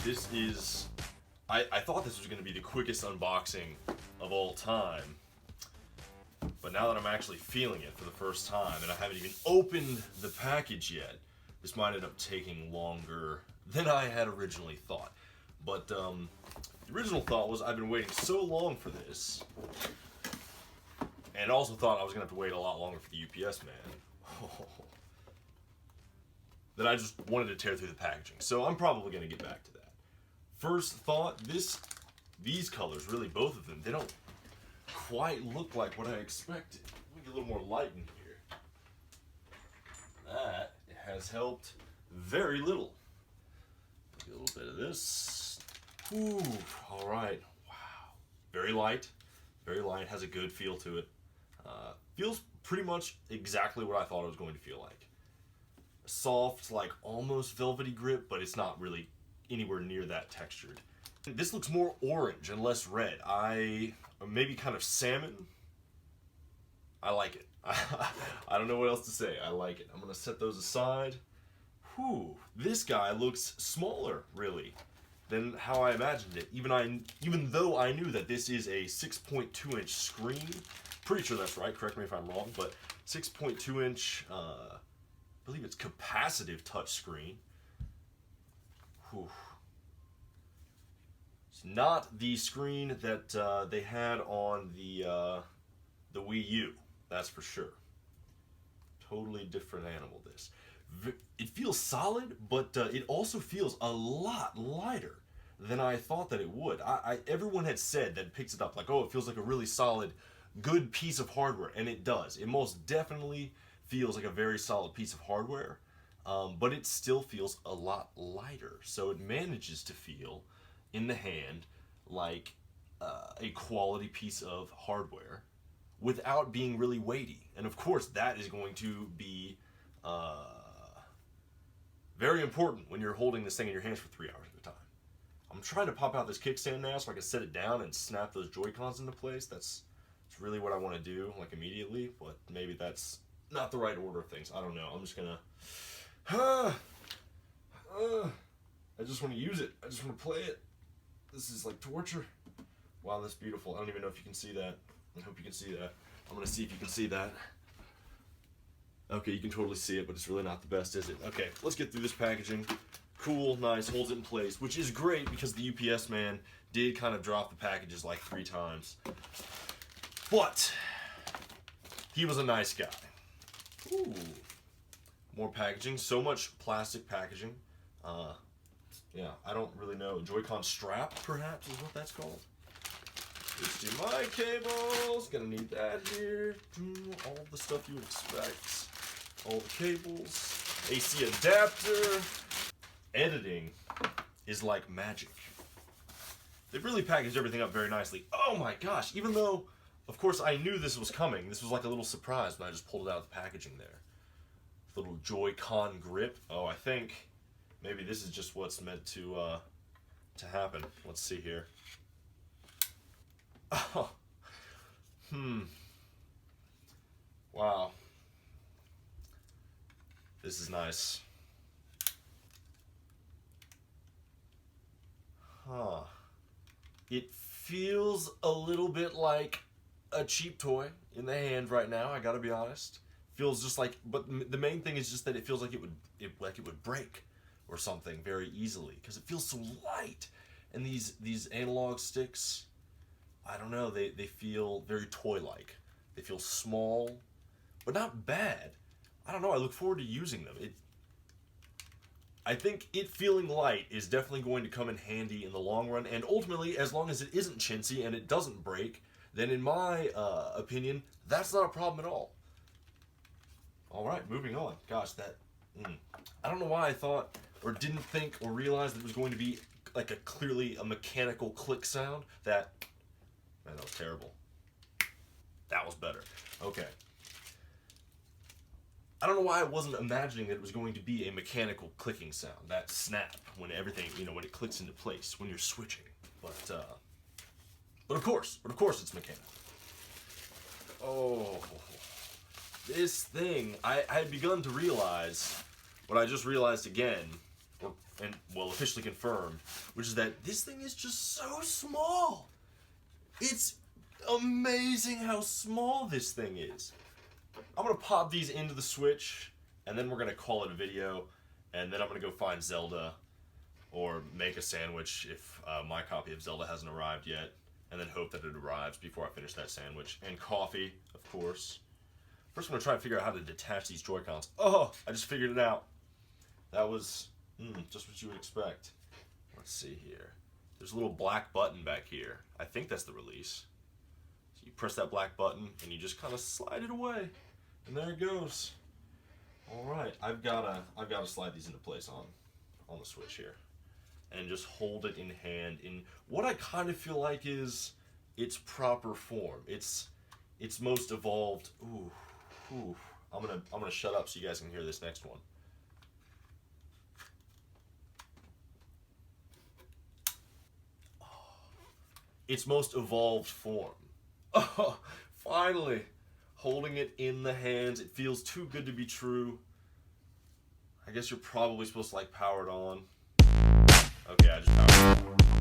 This is, I thought this was going to be the quickest unboxing of all time, but now that I'm actually feeling it for the first time, and I haven't even opened the package yet, this might end up taking longer than I had originally thought. But the original thought was I've been waiting so long for this, and also thought I was going to have to wait a lot longer for the UPS man, that I just wanted to tear through the packaging. So I'm probably going to get back to that. First thought, these colors, really both of them, they don't quite look like what I expected. Let me get a little more light in here. That has helped very little. Get a little bit of this. Ooh, all right. Wow. Very light, has a good feel to it. Feels pretty much exactly what I thought it was going to feel like. Soft, like almost velvety grip, but it's not really anywhere near that textured. This looks more orange and less red. Or maybe kind of salmon. I like it. I don't know what else to say. I like it. I'm gonna set those aside. Whew, this guy looks smaller, really, than how I imagined it. Even though I knew that this is a 6.2 inch screen. Pretty sure that's right, correct me if I'm wrong, but 6.2 inch, I believe it's capacitive touch screen. Whew. It's not the screen that they had on the Wii U, that's for sure. Totally different animal, this. It feels solid, but it also feels a lot lighter than I thought that it would. Everyone had said that picks it up like, oh, it feels like a really solid, good piece of hardware, and it does. It most definitely feels like a very solid piece of hardware, but it still feels a lot lighter. So it manages to feel in the hand like a quality piece of hardware without being really weighty. And of course, that is going to be very important when you're holding this thing in your hands for 3 hours at a time. I'm trying to pop out this kickstand now so I can set it down and snap those Joy-Cons into place. That's really what I want to do, like immediately, but maybe that's not the right order of things. I don't know. I'm just gonna I just want to use it. I just want to play it. This is like torture. Wow, that's beautiful. I don't even know if you can see that. I hope you can see that. I'm gonna see if you can see that. Okay, you can totally see it, but it's really not the best, is it? Okay, let's get through this packaging. Cool, nice, holds it in place, which is great because the UPS man did kind of drop the packages like 3 times. But he was a nice guy. Ooh, more packaging. So much plastic packaging. Yeah, I don't really know. Joy-Con strap, perhaps, is what that's called. HDMI cables. Gonna need that here. All the stuff you would expect. All the cables. AC adapter. Editing is like magic. They've really packaged everything up very nicely. Oh my gosh, even though, of course, I knew this was coming. This was like a little surprise when I just pulled it out of the packaging there. Little Joy-Con grip. Oh, I think maybe this is just what's meant to happen. Let's see here. Oh. Wow. This is nice. Huh. It feels a little bit like a cheap toy in the hand right now, I gotta be honest. Feels just like, but the main thing is just that it feels like it would break or something very easily because it feels so light. And these analog sticks, I don't know, they feel very toy-like. They feel small, but not bad. I don't know, I look forward to using them. I think it feeling light is definitely going to come in handy in the long run, and ultimately, as long as it isn't chintzy and it doesn't break, then in my opinion, that's not a problem at all. Alright, moving on. Gosh, I don't know why I thought, or didn't think, or realize that it was going to be like clearly a mechanical click sound. Man, that was terrible. That was better. Okay. I don't know why I wasn't imagining that it was going to be a mechanical clicking sound, that snap when everything, when it clicks into place, when you're switching. But of course it's mechanical. Oh, this thing, I had begun to realize what I just realized again and well, officially confirm, which is that this thing is just so small. It's amazing how small this thing is. I'm gonna pop these into the Switch, and then we're gonna call it a video, and then I'm gonna go find Zelda, or make a sandwich if my copy of Zelda hasn't arrived yet, and then hope that it arrives before I finish that sandwich. And coffee, of course. First, I'm gonna try and figure out how to detach these Joy-Cons. Oh, I just figured it out. That was just what you would expect. Let's see here. There's a little black button back here. I think that's the release. So you press that black button and you just kind of slide it away, and there it goes. All right, I've gotta slide these into place on the Switch here, and just hold it in hand in what I kind of feel like is its proper form. Its most evolved. Ooh. I'm gonna shut up so you guys can hear this next one. Its most evolved form. Oh, finally. Holding it in the hands. It feels too good to be true. I guess you're probably supposed to like power it on. Okay, I just powered it on.